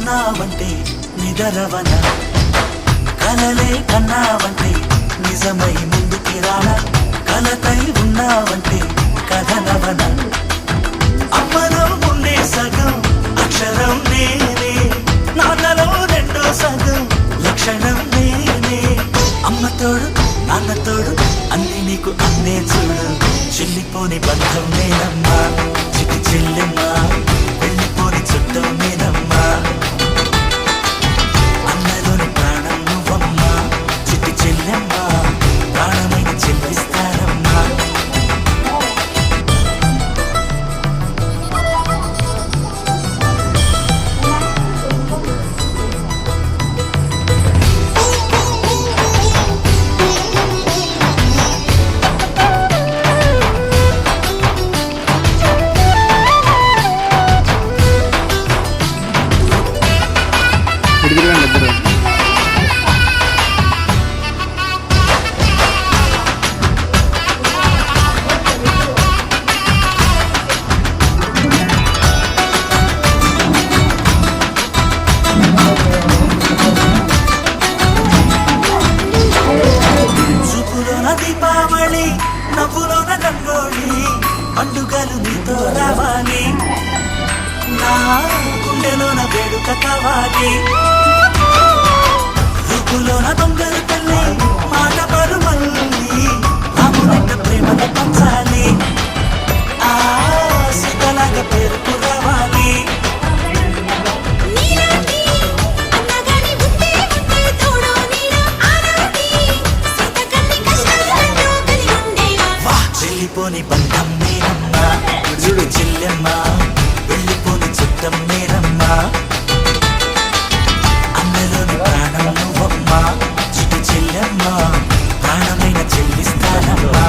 ఉన్నావంటే నిదరవన, కలలే కన్నావంటే నిజమై ముందుకి రానా, కలతై ఉన్నావంటే కథనవన. అమ్మలో ఉండే సగం అక్షరం నేనే, నాన్నలో రెండో సగం లక్షణం నేనే. అమ్మ తోడు నాన్న తోడు అన్ని నీకు అన్నే చూడు, చెల్లిపోని బంధం నేనమ్మా చిటి చెల్లెమ్మా, వెళ్ళిపోని చుట్టం నేనమ్మా. అన్నలోని ప్రాణం నువ్వమ్మా చిటి చెల్లెమ్మా, ప్రాణమైన చెల్లిస్తానమ్మా. దీపావళి నవ్వులోన రంగోళి, పండుగలు నీతో రావాలి, నా గుండెలోన వేడుక కావాలి. రూపులోన దొంగలు తల్లి మాట పరుమల్లి, రామునంట ప్రేమను పంచాలి, ఆ సీతలాగా పేరుకు రావాలి. వెళ్ళిపోని బంధం నేనమ్మా చిటి చెల్లెమ్మా, వెళ్ళిపోని చుట్టం నేనమ్మా. అన్నలోని ప్రాణం నువ్వమ్మా చిటి చెల్లెమ్మా, ప్రాణమైన చెల్లిస్తానమ్మా.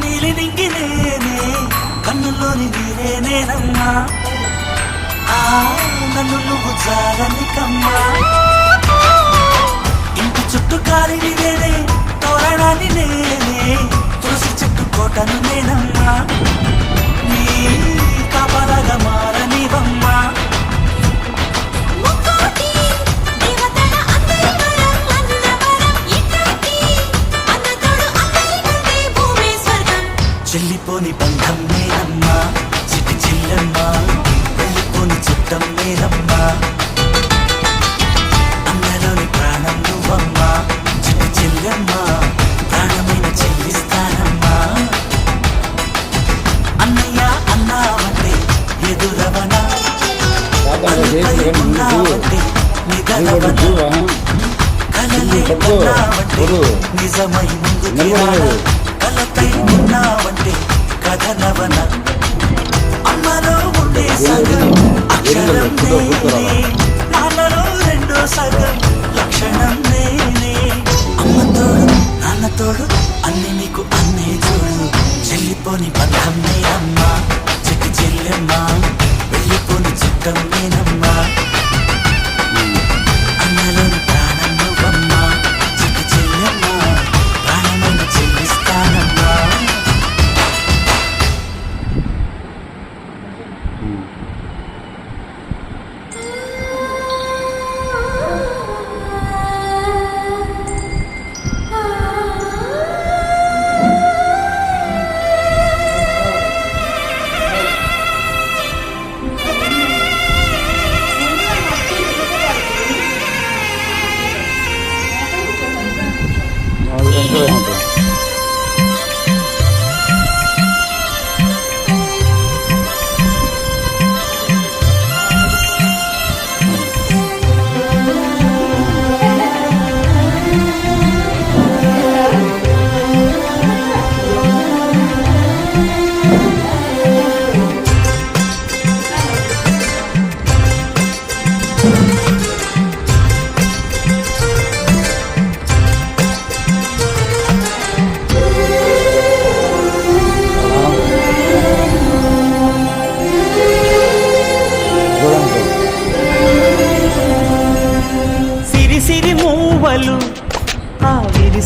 నీలి నింగి నేనే, కన్నుల్లోని నీరే నేనమ్మా, ఆ నన్ను నువ్వు జారనికమ్మా. ఇంటి చుట్టూ కాలిని నేనే, తోరణాన్ని నేనే, తులసి చెట్టు కోటను నేనమ్మా, నీ కాపలాగా మారనివమ్మా. చెల్లిపోని బంధం నేనమ్మా చిటి చెల్లెమ్మా, వెళ్ళిపోని చుట్టం నేనమ్మా. అన్నలోని ప్రాణం నువ్వమ్మా చిటి చెల్లెమ్మా, ప్రాణమైన చెల్లిస్తానమ్మా. అన్నయ్య అన్నావంటే ఎదురవనా, ఉన్నావంటే నిదరవనా, కలలే కన్నావంటే నిజమై ముందుకి రానా, కలతై ఉన్నావంటే కథనవన. అమ్మలో ఉండే సగం అక్షరం నేనే, నాన్నలో రెండో సగం లక్షణం నేనే. అమ్మ తోడు నాన్న తోడు అన్ని నీకు అన్నే చూడు, చెల్లిపోని బంధం నేనమ్మా చిటి చెల్లెమ్మా, వెళ్ళిపోని చుట్టం నేనమ్మా. అన్నలోని ప్రాణం నువ్వమ్మా చిటి చెల్లెమ్మా, ప్రాణమైన చెల్లిస్తానమ్మా.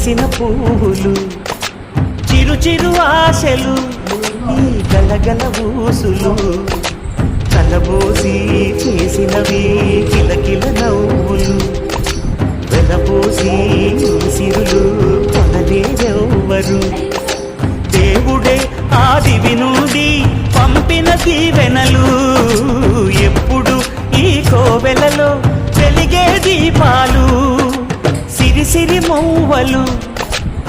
విరిసిన పువ్వులు, చిరు చిరు ఆశలు, ఈ గలగల ఊసులు, కలబోసి చేసినవి కిలకిల నవ్వులు, వెలబోసి సిరులు కొనలేరెవ్వరు. దేవుడే ఆదివి నుండి పంపిన దీవెనలు, ఎప్పుడు ఈ కోవెలలో వెలిగే దీపాలు, సిరి సిరి మౌవలు,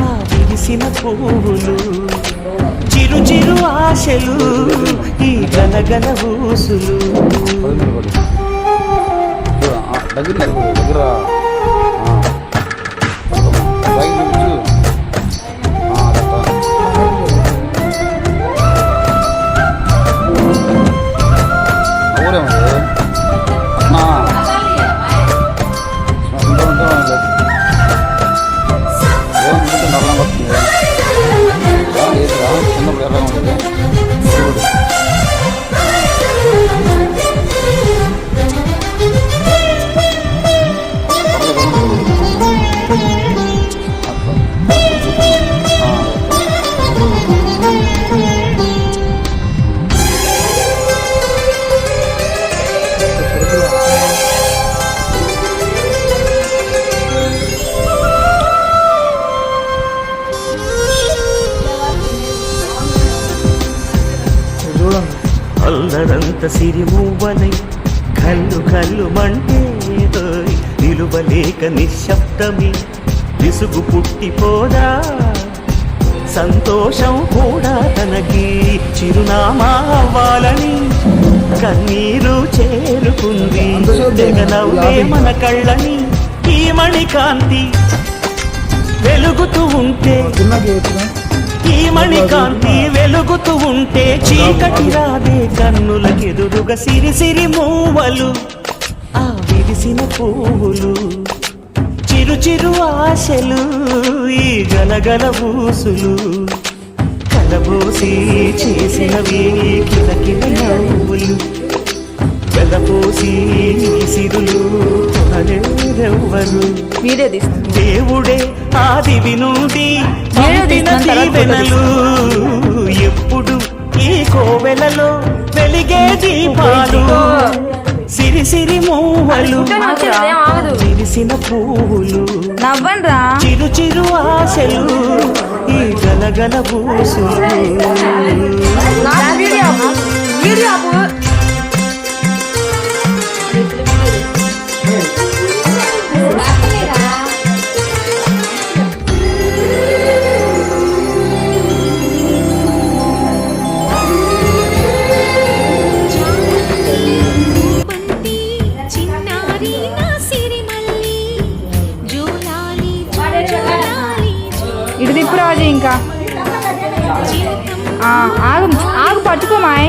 ఆ విరిసిన పువ్వులు, చిరు చిరు ఆశలు, ఈ గలగల ఊసులు. దగ్గర అల్లరంత సిరి మువ్వలై కళ్ళు కళ్ళు మంటే నిలువలేక నిశ్శబ్దమే విసుగు పుట్టిపోదా, సంతోషం కూడా తనకి చిరునామా అవ్వాలని కన్నీరు చేరుకుంది. జగనవ్వే మన కళ్ళని ఈ మణికాంతి వెలుగుతూ ఉంటే, ఈ మణికాంతి వెలుగుతూ ఉంటే చీకటి రాదే కన్నులకెదురుగా. సిరి సిరి మూవలు, ఆ విరిసిన పువ్వులు, చిరు చిరు ఆశలు, ఈ గలగల ఊసులు, కలబోసి చేసినవి కిలకిల నవ్వులు, వెలపోసి సిరులు కొనలేరెవ్వరు. దేవుడే ఆదివి నుండి పంపిన దీవెనలు, ఎప్పుడు ఈ కోవెలలో వెలిగే దీపాలు, సిరి సిరి మూవలు, విరిసిన పువ్వులు, చిరు చిరు ఆశలు, ఈ గలగల ఊసులు. ఇటు తిప్పు రాజు. ఇంకా ఆగు ఆగు పట్టుకోమాయ్.